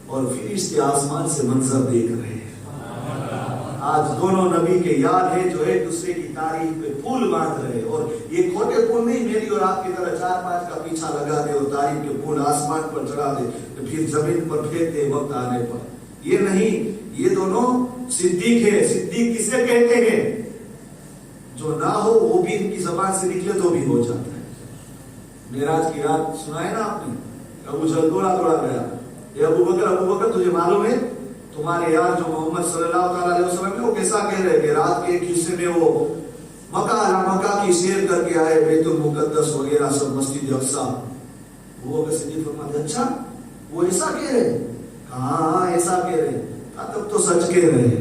اور فرشتے آسمان سے منظر دیکھ رہے ہیں. آج دونوں نبی کے یاد ہے جو ایک دوسرے کی تاریخ پہ پھول باندھ رہے, اور یہ کھوٹے پھول نہیں میری اور آپ کی طرح 4-5 کا پیچھا لگا دے اور تاریخ کے پھول آسمان پر چڑھا دے پھر زمین پر پھینک دے وقت آنے پر, یہ نہیں. یہ دونوں صدیق ہے. صدیق کسے کہتے ہیں؟ جو نہ ہو وہ بھی ان کی زبان سے نکلے تو بھی ہو جاتا ہے. معراج کی رات سنا ہے نا آپ نے, ابو جہل دوڑا گیا, یہ ابو بکر تجھے معلوم ہے تمہارے یار جو محمد صلی اللہ علیہ وسلم ہے وہ کیسا کہہ رہے کہ رات کے ایک حصے میں وہ مکہ کی سیر کر کے آئے, بیت المقدس وغیرہ سب, مسجد اقصی. وہ صدیق فرماتے اچھا وہ ایسا کہہ رہے, ہاں ایسا کہہ رہے, تب تو سچ کہہ رہے.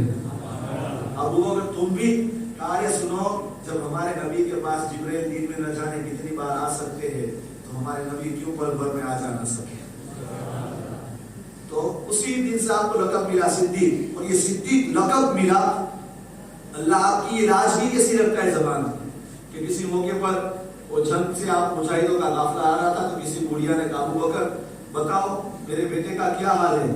ابو بکر تم بھی کہا یہ سنو, جب ہمارے نبی کے پاس جبرائیل دن میں نہ جانے کتنی بار آ سکتے ہیں تو ہمارے نبی کیوں پل بھر میں آ جا نہ سکے. تو اسی دن سے آپ کو لقب ملا صدیق, اور یہ صدیق لقب ملا اللہ آپ کی راجگی کیسی رکھتا ہے زبان کہ کسی موقع پر وہ جنگ سے آپ مجاہدوں کا قافلہ آ رہا تھا تو کسی بوڑھیا نے کہا ابو بکر بتاؤ میرے بیٹے کا کیا حال ہے,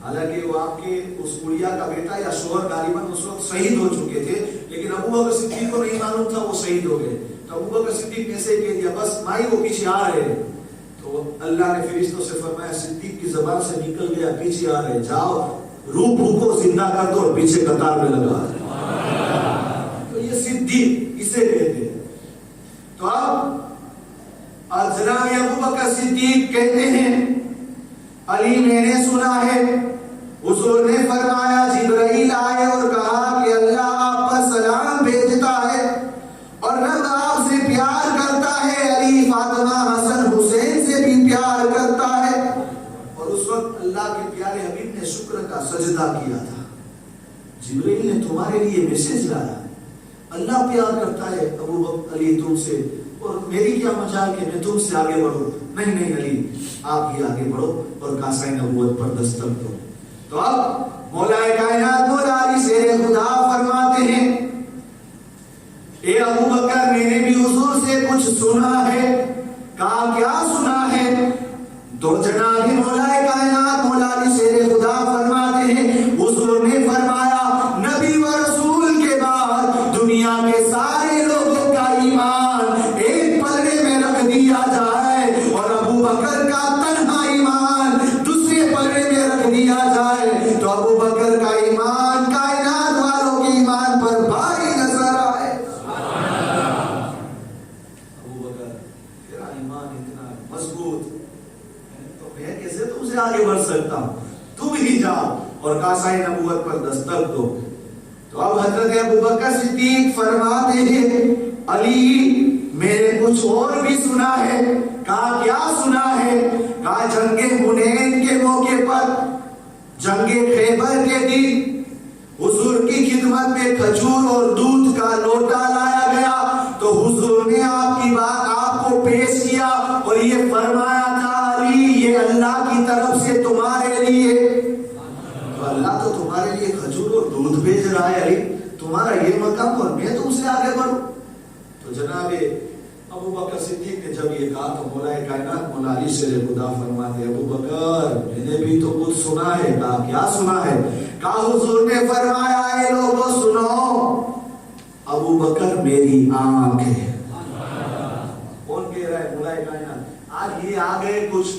حالانکہ وہ آپ کے اس بوڑھیا کا بیٹا یا شوہر غالباً اس وقت شہید ہو چکے تھے, لیکن ابو بکر صدیق کو نہیں معلوم تھا وہ شہید ہو گئے. تو ابو بکر صدیق نے ایسے کہہ دیا بس مائی وہ پیچھے آ رہے ہیں. تو اللہ نے فرشتوں سے فرمایا صدیق کی زبان سے نکل گیا پیچھے آ رہے, جاؤ روح کو زندہ کر دو اور پیچھے قطار میں لگا. تو یہ صدیق اسے کہتے ہیں. تو اب جناب ابو بکر صدیق کہتے ہیں علی میں نے سنا ہے حضور نے فرمایا جبرائیل آئے اور کہا کہ اللہ آپ پر سلام بھیجتا ہے اور رب آپ سے پیار کرتا ہے, علی فاطمہ حسن حسین سے بھی پیار کرتا ہے. اور اس وقت اللہ کے پیارے حبیب نے شکر کا سجدہ کیا تھا. جبرائیل نے تمہارے لیے میسج لایا, اللہ پیار کرتا ہے ابو بکر علی تم سے, اور میری کیا مجال کہ میں تم سے آگے بڑھوں. نہیں علی آپ ہی آگے بڑھو اور کاسائے نبوت پر دستک دو. تو اب مولا کائنات مولا علی شیر خدا فرماتے ہیں اے ابو بکر میں نے بھی حضور سے کچھ سنا ہے. کہا کیا سنا ہے؟ تو جناب مولا کائنات مولا علی شیر خدا فرماتے ہیں حضور نے فرمایا نبی و رسول کے بعد دنیا کے سارے لوگوں کا ایمان ایک پلڑے میں رکھ دیا جائے اور ابو بکر کا تنہا ایمان دوسرے پلڑے میں رکھ دیا جائے تو ابو بکر کا ایمان کائنات والوں کے ایمان پر بھاری نظر آئے. ابو بکر تیرا ایمان اتنا مضبوط تو میں کیسے تم سے آگے بڑھ سکتا ہوں؟ تم ہی جاؤ اور کاسائے نبوت پر دستک دو. تو اب حضرت ابو بکر صدیق فرماتے ہیں علی میں نے کچھ اور بھی سنا ہے. کہا کیا سنا ہے؟ کہا جنگ حنین کے موقع پر جنگ خیبر کے دن حضور کی خدمت میں کھجور اور دودھ کا لوٹا لایا گیا تو حضور نے آپ کی بات آپ کو پیش کیا اور یہ فرمایا تھا علی یہ اللہ کی طرف سے تمہارے لیے. تو اللہ تو تمہارے لیے کھجور اور دودھ بھیج رہا ہے علی تمہارا یہ مقام اور میں تم سے آگے بڑھوں. تو جناب ابو بکر صدیق نے جب یہ کہا تو مولا کائنات مولا علی شیر خدا فرماتے ابو بکر میں نے بھی تو کچھ سنا ہے. کہا کیا سنا ہے؟ کہا حضور نے فرمایا اے لوگوں سنو ابو بکر میری آنکھ ہے. کون کہہ رہا ہے؟ مولا کائنات. آج یہ آ گئے کچھ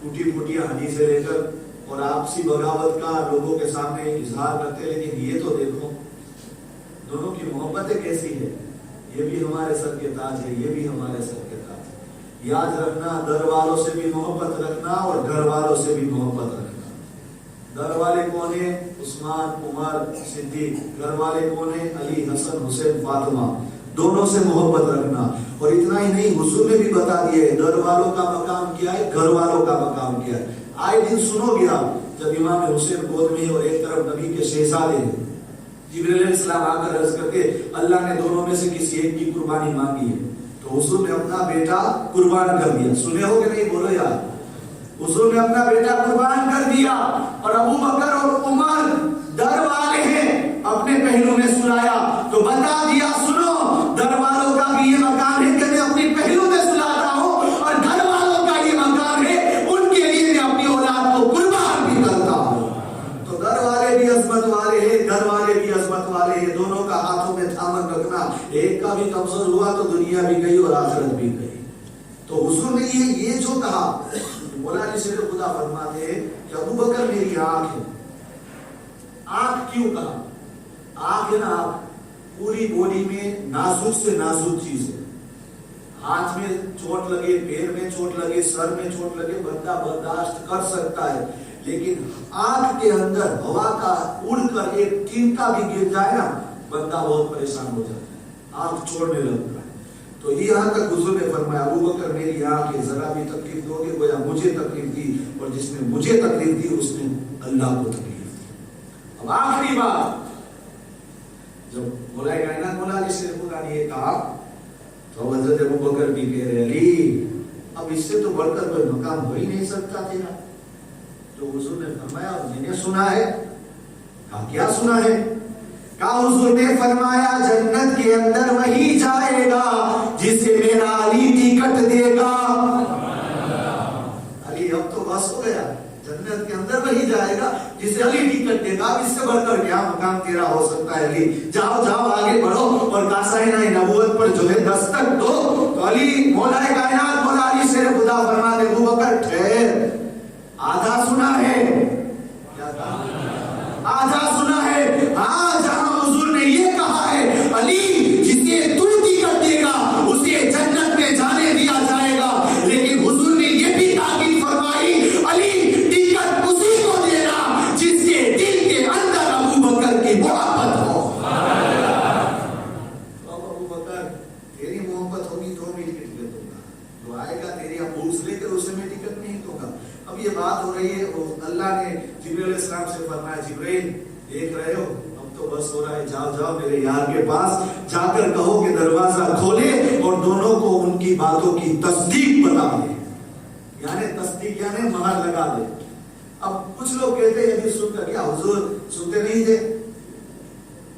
ٹوٹی پھوٹی حدیثیں لے کر اور آپسی بغاوت کا لوگوں کے سامنے اظہار کرتے لیکن یہ تو دیکھو دونوں کی محبتیں کیسی ہے. یہ بھی ہمارے سر کے تاج ہے یہ بھی ہمارے سر کے تاج ہے. یاد رکھنا در والوں سے بھی محبت رکھنا اور گھر والوں سے بھی محبت رکھنا. در والے کون ہیں؟ عثمان عمر صدیق. گھر والے کون ہیں؟ علی حسن حسین فاطمہ. دونوں سے محبت رکھنا. اور اتنا ہی نہیں حضور نے بھی بتا دیا ہے در والوں کا مقام کیا ہے گھر والوں کا مقام کیا ہے. آئے دن سنو گیا جب امام حسین گود میں اور ایک طرف نبی کے شہزادے ہیں جبریل علیہ السلام آ کر عرض کرتے اللہ نے دونوں میں سے کسی ایک کی قربانی مانگی ہے تو حضور نے اپنا بیٹا قربان کر دیا. سنے ہو کہ نہیں؟ بولو یار. حضور نے اپنا بیٹا قربان کر دیا اور ابو بکر اور عمر در والے ہیں اپنے پہلو میں سلایا تو بتا دیا سنو در والوں کا بھی یہ مقام ہے کہ میں اپنی پہلو میں سلاتا ہوں اور گھر والوں کا یہ مقام ہے ان کے لیے میں اپنی اولاد کو قربان بھی کرتا ہوں. تو در والے بھی عظمت والے ہیں گھر والے بھی عظمت والے ہیں. دونوں کا ہاتھوں میں تھامن رکھنا. ایک کا بھی کمزور ہوا تو دنیا بھی گئی اور آخرت بھی گئی. تو حضور نے یہ جو کہا مولا علی شیر خدا فرماتے ہیں کہ ابو بکر میری آنکھ ہے. آنکھ کیوں کہا؟ آنکھ ہے نا آپ پوری باڈی میں نازک سے نازک چیز ہے. ہاتھ میں چوٹ لگے پیر میں چوٹ لگے سر میں چوٹ لگے بندہ برداشت کر سکتا ہے لیکن آنکھ کے اندر ہوا کا اڑ کر ایک ٹینکا بھی گر جائے نا بندہ بہت پریشان ہو جاتا ہے. آنکھ چھوڑنے لگتا ہے. تو یہاں تک حضور نے فرمایا ابو بکر میری آنکھ ہے ذرا بھی تکلیف دو گے گویا مجھے تکلیف دی اور جس نے مجھے تکلیف دی اس نے اللہ کو تکلیف دی. اب آخری بات جب مولا کائنات مولا علی شیر خدا نے یہ کہا تو حضرت ابو بکر بھی کہہ رہے علی اب اس سے تو بڑھ کر کوئی مقام ہو ہی نہیں سکتا تیرا. تو حضور نے فرمایا میں نے سنا ہے. کہا کیا سنا ہے؟ کہا حضور نے فرمایا جنت کے اندر وہی جائے گا جسے میرا علی ٹکٹ دے گا. علی اب تو بس ہو گیا. جنت کے اندر وہی جائے گا جسے علی ٹکٹ دے گا. اس سے بڑھ کر کیا مقام تیرا ہو سکتا ہے علی؟ جاؤ جاؤ آگے بڑھو اور کاسائے نبوت پر جو ہے دستک دو. تو علی مولا کائنات مولا علی شیر خدا فرماتے ابو بکر ٹھہر آدھا سنا ہے. کیا کہا؟ آدھا سنا ہے. ہاں جہاں حضور نے یہ کہا ہے علی جسے تو ٹکٹ دے گا اسے جنت میں جانے دیا جائے گا لیکن حضور نے یہ بھی تاکید فرمائی علی ٹکٹ اسی کو دینا جس کے دل کے اندر ابو بکر کی محبت ہو. تو ابو بکر تیری محبت ہوگی تو میں ٹکٹ دے دوں گا. جو آئے گا تیری ابوس لے کر اسے میں ٹکٹ نہیں دوں گا. اب یہ بات ہو رہی ہے اللہ نے جبریل علیہ السلام سے فرمایا جبریل دیکھ رہے ہو اب تو بس ہو رہا ہے جاؤ جاؤ میرے یار کے پاس جا کر کہو کہ دروازہ کھولے اور دونوں کو ان کی باتوں کی تصدیق بتا دے. یعنی تصدیق یعنی مہر لگا دے. اب کچھ لوگ کہتے ہیں یہ سن کر کیا حضور سنتے نہیں تھے؟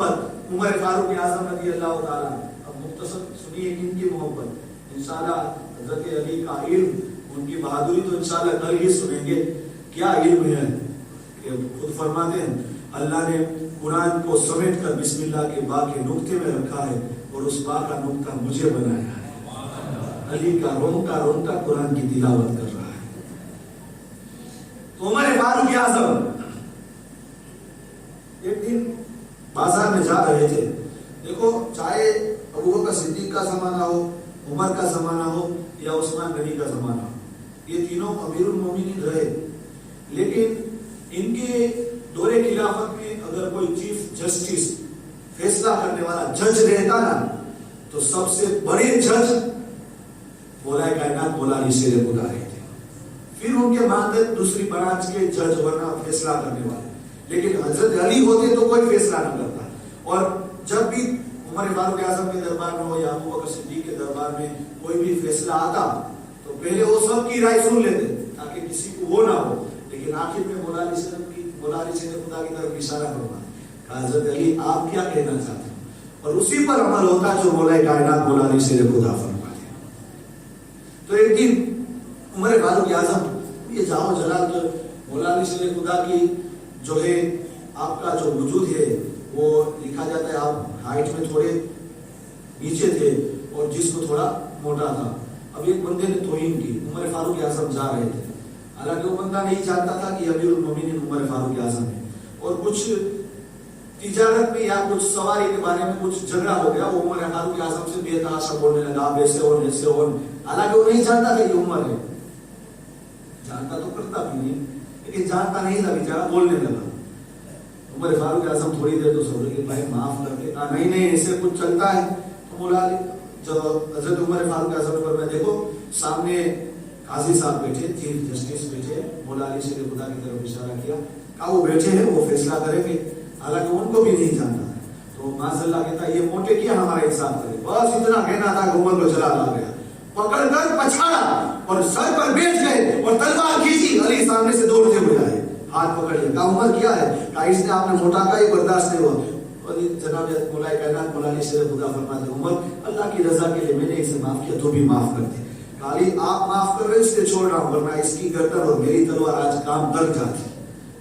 محبت عمر فاروق اعظم رضی اللہ تعالیٰ. اب مختصر سنیے ان کی محبت. انشاءاللہ حضرت علی کا علم, ان کی بہادری تو انشاءاللہ کل ہی سنیں گے. کیا علم ہے کہ خود فرماتے ہیں اللہ نے قرآن کو سمیٹ کر بسم اللہ کے با کے نقطے میں رکھا ہے اور اس با کا نقطہ مجھے بنایا ہے. علی کا رونتا قرآن کی تلاوت کر رہا ہے. تو عمر فاروق اعظم ایک دن بازار میں جا رہے تھے. دیکھو چاہے ابو بکر صدیق کا زمانہ ہو, عمر کا زمانہ ہو یا عثمان غنی کا زمانہ ہو, یہ تینوں امیر المومنین رہے, لیکن ان کے دور خلافت میں اگر کوئی چیف جسٹس فیصلہ کرنے والا جج رہتا نا تو سب سے بڑے جج مولا کائنات مولا علی شیر خدا رہے تھے. پھر ان کے بعد دوسری برانچ کے جج ورنہ فیصلہ کرنے والے, لیکن حضرت علی ہوتے تو کوئی فیصلہ نہ کرتا. اور جب بھی عمر فاروق اعظم کے دربار میں ہو یا ابو بکر صدیق کے دربار میں کوئی بھی فیصلہ آتا تو پہلے وہ سب کی رائے سن لیتے تاکہ کسی کو وہ نہ ہو, لیکن آخر میں مولا علی شیر خدا کی طرف اشارہ کروا حضرت علی آپ کیا کہنا چاہتے ہیں, اور اسی پر عمل ہوتا جو مولا کائنات مولا علی شیر خدا فرماتے ہیں. تو ایک دن عمر فاروق اعظم یہ جاؤ جلال جو مولا علی شیر خدا کی جو ہے آپ کا جو وجود ہے وہ لکھا جاتا ہے آپ ہائٹ میں تھوڑے نیچے تھے اور جسم تھوڑا موٹا تھا. اب ایک بندے نے توہین کی, عمر فاروق اعظم جا رہے تھے, حالانکہ وہ بندہ نہیں جانتا تھا کہ امیر المومنین عمر فاروق اعظم ہے, اور کچھ تجارت میں یا کچھ سواری کے بارے میں کچھ جھگڑا ہو گیا. وہ عمر فاروق اعظم سے بے تحاشا بولنے لگا, آپ ایسے ہو, حالانکہ وہ نہیں جانتا تھا یہ عمر ہے, جانتا تو کرتا بھی نہیں لیکن جانتا نہیں تھا, بیچارہ بولنے لگا. عمر فاروق اعظم تھوڑی دیر تو سمجھ کہ بھائی معاف کر دے, کہا نہیں ایسے کچھ چلتا ہے. تو مولا علی جب حضرت عمر فاروق اعظم پر میں دیکھو سامنے قاضی صاحب بیٹھے, چیف جسٹس بیٹھے, مولا علی شیر خدا کی طرف اشارہ کیا, کہا وہ بیٹھے ہیں وہ فیصلہ کریں گے, حالانکہ ان کو بھی نہیں جانتا ہے. تو معاذ اللہ کہتا ہے یہ موٹے کیا ہمارا انصاف کرے, بس اتنا کہنا تھا کہ عمر کو جلال آ گیا, پکڑ کر پچھاڑا اور سر پر بیٹھ گئے اور تلوار کھینچی. علی سامنے سے دوڑتے ہوئے آئے, ہاتھ پکڑ لیا, کہا عمر کیا ہے, کہا اس نے آپ نے موٹا کا یہ برداشت نہیں ہوا. جناب مولا کائنات مولا علی شیر خدا فرماتے عمر اللہ کی رضا کے لیے میں نے اسے معاف کیا تو بھی معاف کر دے. کہا علی آپ معاف کر رہے اس لیے چھوڑ رہا ہوں ورنہ اس کی گردن اور میری تلوار آج کام کر جاتی.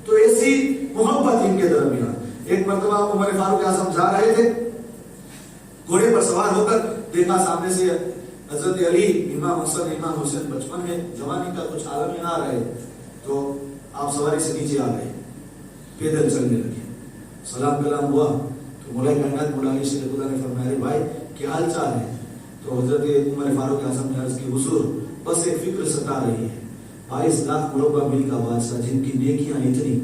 تو ایسی محبت ان کے درمیان. ایک مرتبہ عمر فاروق اعظم جا رہے تھے, گھوڑے پر سوار ہو کر دیکھا سامنے سے حضرت علی, امام حسن امام حسین بچپن میں جوانی کا کچھ عالم میں نہ رہے, تو آپ سواری سے نیچے آ گئے, پیدل چلنے لگے. سلام کلام ہوا تو مولا کائنات مولا علی شیر خدا نے فرمایا بھائی کیا حال چال ہے. تو حضرت عمر فاروق اعظم نے عرض کی حضور بس ایک فکر ستا رہی ہے, 22 لاکھ مربع میل کا بادشاہ جن کی نیکیاں اتنی,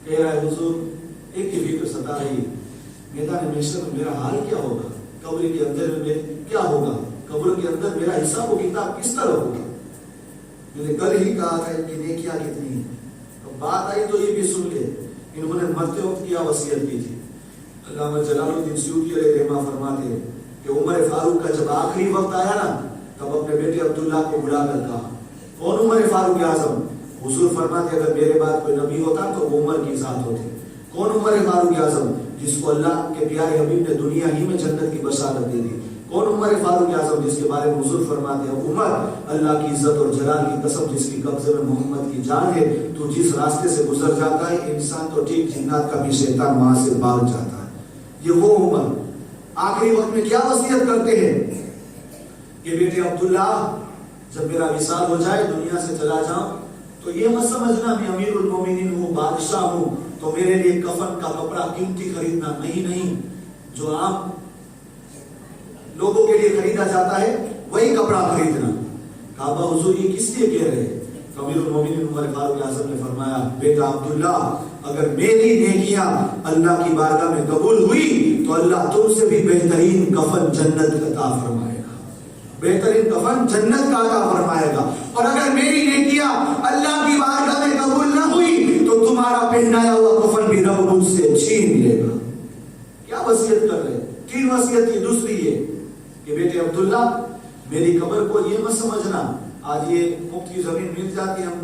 کہہ رہا ہے حضور ایک ہی فکر ستا رہی ہے, میدان محشر میں میرا حال کیا ہوگا, قبر کے اندر میں کیا ہوگا, قبر کے اندر میرا حساب و کتاب کس طرح ہوگا. میں نے کل ہی کہا تھا ان کی نیکیاں کتنی ہیں, اب بات آئی تو یہ بھی سن لے. انہوں نے مرتے وقت کیا وصیت کی تھی. علامہ جلال الدین سیوطی علیہ رحمہ فرماتے ہیں کہ عمر فاروق کا جب آخری وقت آیا نا تب اپنے بیٹے عبداللہ کو بلا کر کہا کون عمر فاروق اعظم. حضور فرماتے اگر میرے بعد کوئی نبی ہوتا تو وہ عمر کی ذات ہوتی. کون عمر فاروق اعظم جس کو اللہ کے پیارے حبیب نے دنیا ہی میں جنت کی بشارت دے دی. کون عمر فاروق اعظم جس کے بارے میں حضور فرماتے ہیں عمر اللہ کی عزت اور جلال کی قسم جس کی قبضے میں محمد کی جان ہے, تو جس راستے سے گزر جاتا ہے انسان تو ٹھیک جنات کا بھی شیطان وہاں سے بھاگ جاتا ہے. یہ وہ عمر آخری وقت میں کیا وصیت کرتے ہیں کہ بیٹے عبداللہ جب میرا وصال ہو جائے دنیا سے چلا جاؤں تو یہ مت سمجھنا میں امیر المومنین ہوں, بادشاہ ہوں تو میرے لیے کفن کا کپڑا قیمتی خریدنا نہیں, جو عام لوگوں کے لیے خریدا جاتا ہے وہی کپڑا خریدنا. کعبہ حضور یہ کس لیے کہہ رہے ہیں. امیر المومنین عمر فاروق اعظم نے فرمایا بیٹا عبداللہ اگر میری نیکیاں اللہ کی بارگاہ میں قبول ہوئی تو اللہ تم سے بھی بہترین کفن جنت عطا فرمائے گا, بہترین کفن جنت کا عطا فرمائے گا. اور اگر میری نیکیاں اللہ کی بارگاہ میں قبول نہ ہوئی تو تمہارا پہنایا ہوا کفن بھی رب مجھ سے چھین لے گا. کیا وصیت کر رہے, 3 وصیت کی. دوسری یہ کہ بیٹے عبداللہ میری قبر کو یہ مت سمجھنا آج یہ مفت کی زمین مل جاتی ہم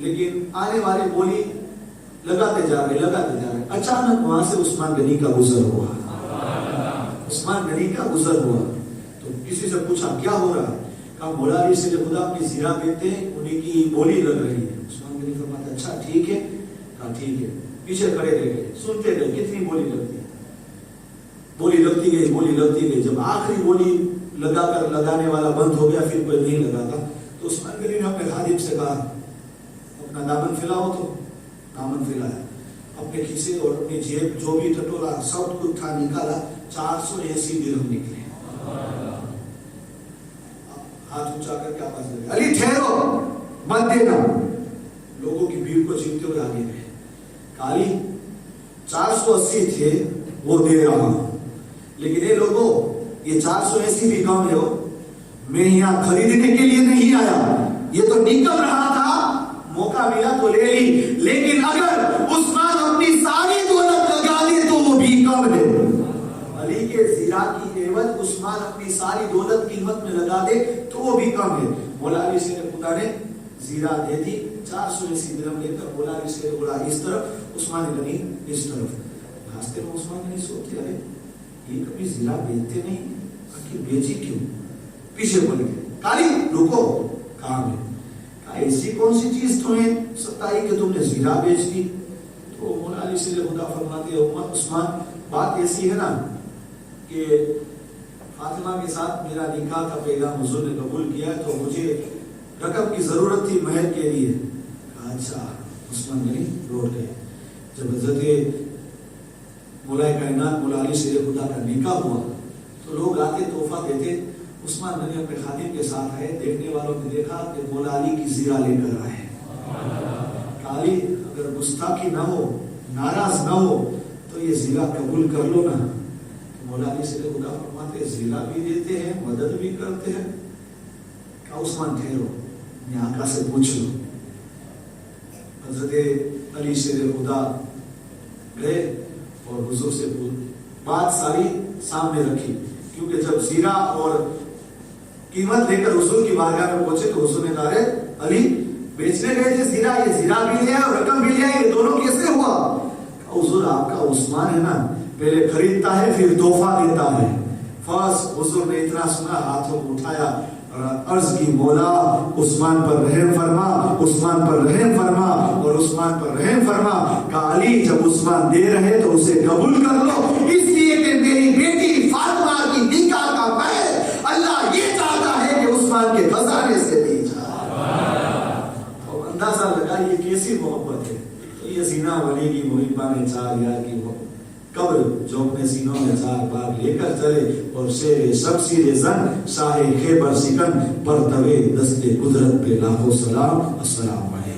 لیکن آنے والی بولی لگاتے جا رہے. اچانک وہاں سے عثمان غنی کا گزر ہوا. عثمان غنی کا گزر ہوا تو کسی سے پوچھا کیا ہو رہا ہے؟ کہا مولا علی سے خدا اپنی زیرہ بیٹے انہیں کی بولی لگ رہی ہے. عثمان غنی فرماتا اچھا ٹھیک ہے. کہا ٹھیک ہے. پیچھے کھڑے رہ گئے, سنتے گئے کتنی بولی لگتی ہے. بولی لگتی گئی. جب آخری بولی لگانے والا بند ہو گیا, پھر کوئی نہیں لگاتا, تو عثمان غنی نے اپنے خادم سے کہا اپنا دامن پھیلاؤ. تو دامن پھیلایا, اپنے کھیسے اور اپنی جیب جو بھی ٹٹولا سب کچھ اٹھا نکالا. 480 درہم نکلے. ہاتھ اونچا کر کے آواز لگی علی ٹھہرو مت دینا. لوگوں کی بھیڑ کو چیختے ہوئے آگے گئے. علی 480 تھے وہ دے رہا ہوں, لیکن یہ لوگوں یہ 480 بھی کم ہے. میں یہاں خریدنے کے لیے نہیں آیا, یہ تو نکل رہا تھا, موقع ملا تو لے لی. لیکن اگر عثمان اپنی ساری دولت لگا دے تو وہ بھی کم ہے. علی کے زیرہ کی عوض عثمان اپنی ساری دولت قیمت میں لگا دے تو وہ بھی کم ہے. مولا علی سے خدا نے زیرہ دے دی. 480 درہم لے کر مولا علی سے اڑا اس طرف, عثمان غنی اس طرف. راستے میں عثمان غنی سوچتے ارے یہ کبھی زیرہ بیچتے نہیں, آخر بیچی کیوں؟ پیچھے بڑھ گئے. کالی رکو, کام ہے. ایسی کون سی چیز تمہیں ستائی کہ تم نے زیرہ بیچ دی؟ تو مولا علی سے خدا فرماتے ہیں عثمان بات ایسی ہے نا کہ فاطمہ کے ساتھ میرا نکاح کا پیغام حضور نے قبول کیا تو مجھے رقم کی ضرورت تھی مہر کے لیے. اچھا. عثمان غنی لوٹ گئے. جب حضرت مولا کائنات مولا علی سے خدا کا نکاح ہوا تو لوگ آتے تحفہ دیتے. عثمان غنی اپنے خادم کے ساتھ آئے. دیکھنے والوں نے دیکھا کہ مولا علی کی زیرہ لے کر آئے. علی اگر گستاخی نہ ہو, ناراض نہ ہو تو یہ زیرہ قبول کر لو نا. مولا علی سے خدا فرماتے زیرہ بھی دیتے ہیں, مدد بھی کرتے ہیں. کہا عثمان ٹھہرو, میں آقا سے پوچھ لوں. حضرت علی سے خدا گئے اور حضور سے بات ساری سامنے رکھی, کیونکہ جب زیرہ اور قیمت لے کر حضور کی بارگاہ میں پہنچے تو حضور نے کہا علی بیچنے گئے تھے زیرہ, یہ زیرہ بھی لیا اور رقم بھی لیا, یہ دونوں کیسے ہوا؟ حضور آپ کا عثمان ہے نا, پہلے خریدتا ہے پھر تحفہ دیتا ہے. فرض حضور نے اتنا سنا, ہاتھوں کو اٹھایا اور عرض کی مولا عثمان پر رحم فرما, عثمان پر رحم فرما اور عثمان پر رحم فرما. کہا علی جب عثمان دے رہے تو اسے قبول کر لو, اس لیے کہ میری بیٹی فاطمہ کی نکاح کا مہر اللہ یہ چاہتا ہے کہ عثمان کے خزانے سے دی جائے. تو اندازہ لگا یہ کیسی محبت ہے. تو یہ سینہ ولی کی محبہ نے 4 یار کی قبر جو اپنے سینوں میں 4 بار لے کر چلے اور شیر شمشیر زن شاہ خیبر سکن پر توے دست قدرت پہ لاکھوں سلام. السلام علیکم.